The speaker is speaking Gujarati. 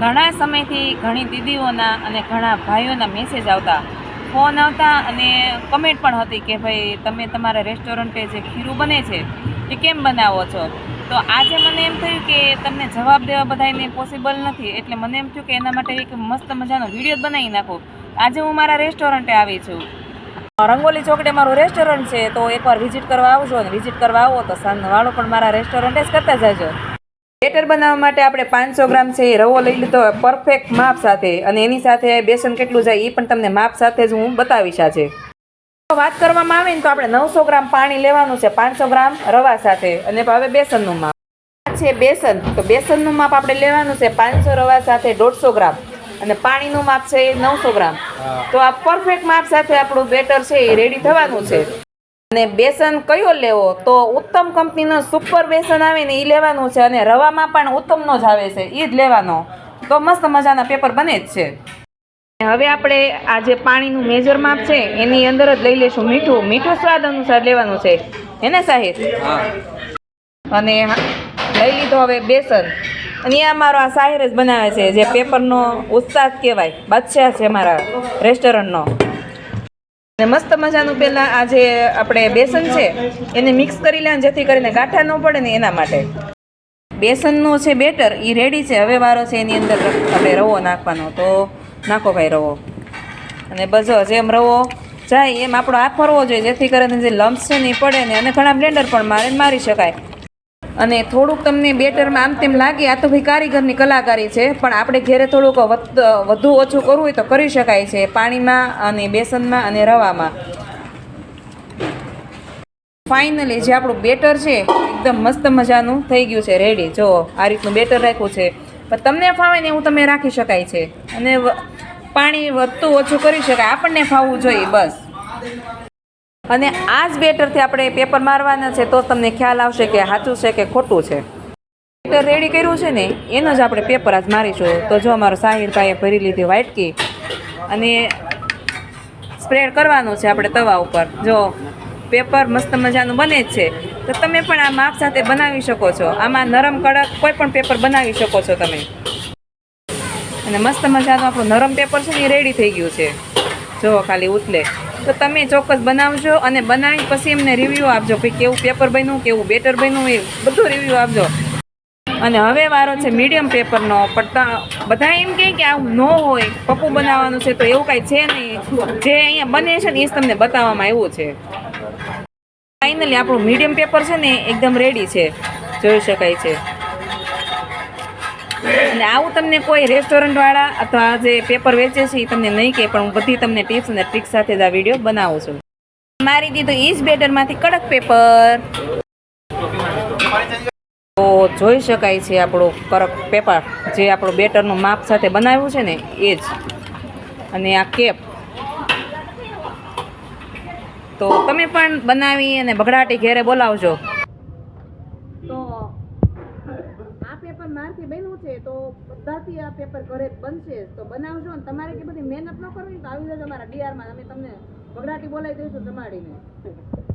ઘણા સમયથી ઘણી દીદીઓના અને ઘણા ભાઈઓના મેસેજ આવતા, ફોન આવતા અને કમેન્ટ પણ હતી કે ભાઈ તમે તમારા રેસ્ટોરન્ટે જે ખીરું બને છે એ કેમ બનાવો છો. તો આજે મને એમ થયું કે તમને જવાબ દેવા બધાને પોસિબલ નથી, એટલે મને એમ થયું કે એના માટે એક મસ્ત મજાનો વિડીયો બનાવી નાખું. આજે હું મારા રેસ્ટોરન્ટે આવી છું. રંગોલી ચોકડે મારું રેસ્ટોરન્ટ છે, તો એકવાર વિઝિટ કરવા આવજો. અને વિઝિટ કરવા આવો તો સાંજવાળો પણ મારા રેસ્ટોરન્ટે જ કરતા જજો. બેટર બનાવવા માટે આપણે 500 ગ્રામ છે એ રવો લઈ લીધો પરફેક્ટ માપ સાથે, અને એની સાથે બેસન કેટલું જાય એ પણ તમને માપ સાથે જ હું બતાવીશ આજે. વાત કરવામાં આવે ને તો આપણે 900 ગ્રામ પાણી લેવાનું છે 500 ગ્રામ રવા સાથે, અને હવે બેસનનું માપ છે બેસન. તો બેસનનું માપ આપણે લેવાનું છે 500 રવા સાથે 150 ગ્રામ, અને પાણીનું માપ છે 900 ગ્રામ. તો આ પરફેક્ટ માપ સાથે આપણું બેટર છે એ રેડી થવાનું છે. અને બેસન કયો લેવો તો ઉત્તમ કંપનીનો સુપર બેસન આવે ને એ લેવાનું છે, અને રવામાં પણ ઉત્તમનો જ આવે છે એ જ લેવાનો. તો મસ્ત મજાના પેપર બને જ છે. હવે આપણે આ જે પાણીનું મેજર માપ છે એની અંદર જ લઈ લઈશું મીઠું. મીઠું સ્વાદ અનુસાર લેવાનું છે, એને સાહેબ. અને લઈ લીધો હવે બેસન. અને આ મારો આ સાહિર જ બનાવે છે, જે પેપરનો ઉસ્તાદ કહેવાય, બાદશાહ છે મારા રેસ્ટોરન્ટનો. અને મસ્ત મજાનું પહેલાં આ જે આપણે બેસન છે એને મિક્સ કરી લેવાનું, જેથી કરીને ગાંઠા ન પડે ને એના માટે. બેસનનો છે બેટર એ રેડી છે. હવે વારો છે એની અંદર આપણે રવો નાખવાનો. તો નાખો ભાઈ રવો. અને બસ જેમ રવો જાય એમ આપણો હાથ ફરવો જોઈએ, જેથી કરીને જે લમ્સ છે ને એ પડે ને. અને ઘણા બ્લેન્ડર પણ મારી શકાય. અને થોડુંક તમને બેટરમાં આમ તેમ લાગે આ તો ભાઈ કારીગરની કલાકારી છે, પણ આપણે ઘેરે થોડુંક વધુ ઓછું કરવું હોય તો કરી શકાય છે, પાણીમાં અને બેસનમાં અને રવામાં. ફાઇનલી જે આપણું બેટર છે એકદમ મસ્ત મજાનું થઈ ગયું છે, રેડી. જો આ રીતનું બેટર રાખ્યું છે, પણ તમને ફાવે ને એવું તમે રાખી શકાય છે. અને પાણી વધતું ઓછું કરી શકાય, આપણને ફાવવું જોઈએ બસ. અને આ જ બેટરથી આપણે પેપર મારવાના છે, તો તમને ખ્યાલ આવશે કે સાચું છે કે ખોટું છે. બેટર રેડી કર્યું છે ને એનો જ આપણે પેપર આજ મારીશું. તો જો અમારો સાહિરભાઈએ ભરી લીધી વાટકી, અને સ્પ્રેડ કરવાનું છે આપણે તવા ઉપર. જો પેપર મસ્ત મજાનું બને જ છે. તો તમે પણ આ માપ સાથે બનાવી શકો છો. આમાં નરમ કડક કોઈ પણ પેપર બનાવી શકો છો તમે. અને મસ્ત મજાનું આપણું નરમ પેપર છે ને એ રેડી થઈ ગયું છે. જો ખાલી ઉતલે. તો તમે ચોક્કસ બનાવજો, અને બનાવી પછી એમને રિવ્યૂ આપજો કે કેવું પેપર બન્યું, કેવું બેટર બન્યું, એ બધું રિવ્યૂ આપજો. અને હવે વારો છે મીડિયમ પેપરનો. પણ બધા એમ કહે કે આવું ન હોય, પપ્પુ બનાવવાનું છે, તો એવું કાંઈ છે નહીં. જે અહીંયા બને છે ને એ જ તમને બતાવવામાં આવ્યું છે. ફાઇનલી આપણું મીડિયમ પેપર છે ને એકદમ રેડી છે, જોઈ શકાય છે. અને આવું તમને કોઈ રેસ્ટોરન્ટવાળા અથવા જે પેપર વેચે છે એ તમને નહીં કહે, પણ હું બધી તમને ટિપ્સ અને ટ્રિક્સ સાથે જ આ વિડીયો બનાવું છું. મારી દીધું ઈ જ બેટરમાંથી કડક પેપર. તો જોઈ શકાય છે આપણું કડક પેપર, જે આપણું બેટરનું માપ સાથે બનાવ્યું છે ને એ જ. અને આ કેપ તો તમે પણ બનાવી અને બગડાટી ઘેરે બોલાવજો. તો આ પેપર મારથી બન્યું છે, તો બધાથી આ પેપર ઘરે બનશે. તો બનાવજો. ને તમારે કે બધી મહેનત ન કરવી તો આવી જજો અમારા ડીઆરમાં, અમે તમને બગડાટી બોલાવી દઈશું જમાડીને.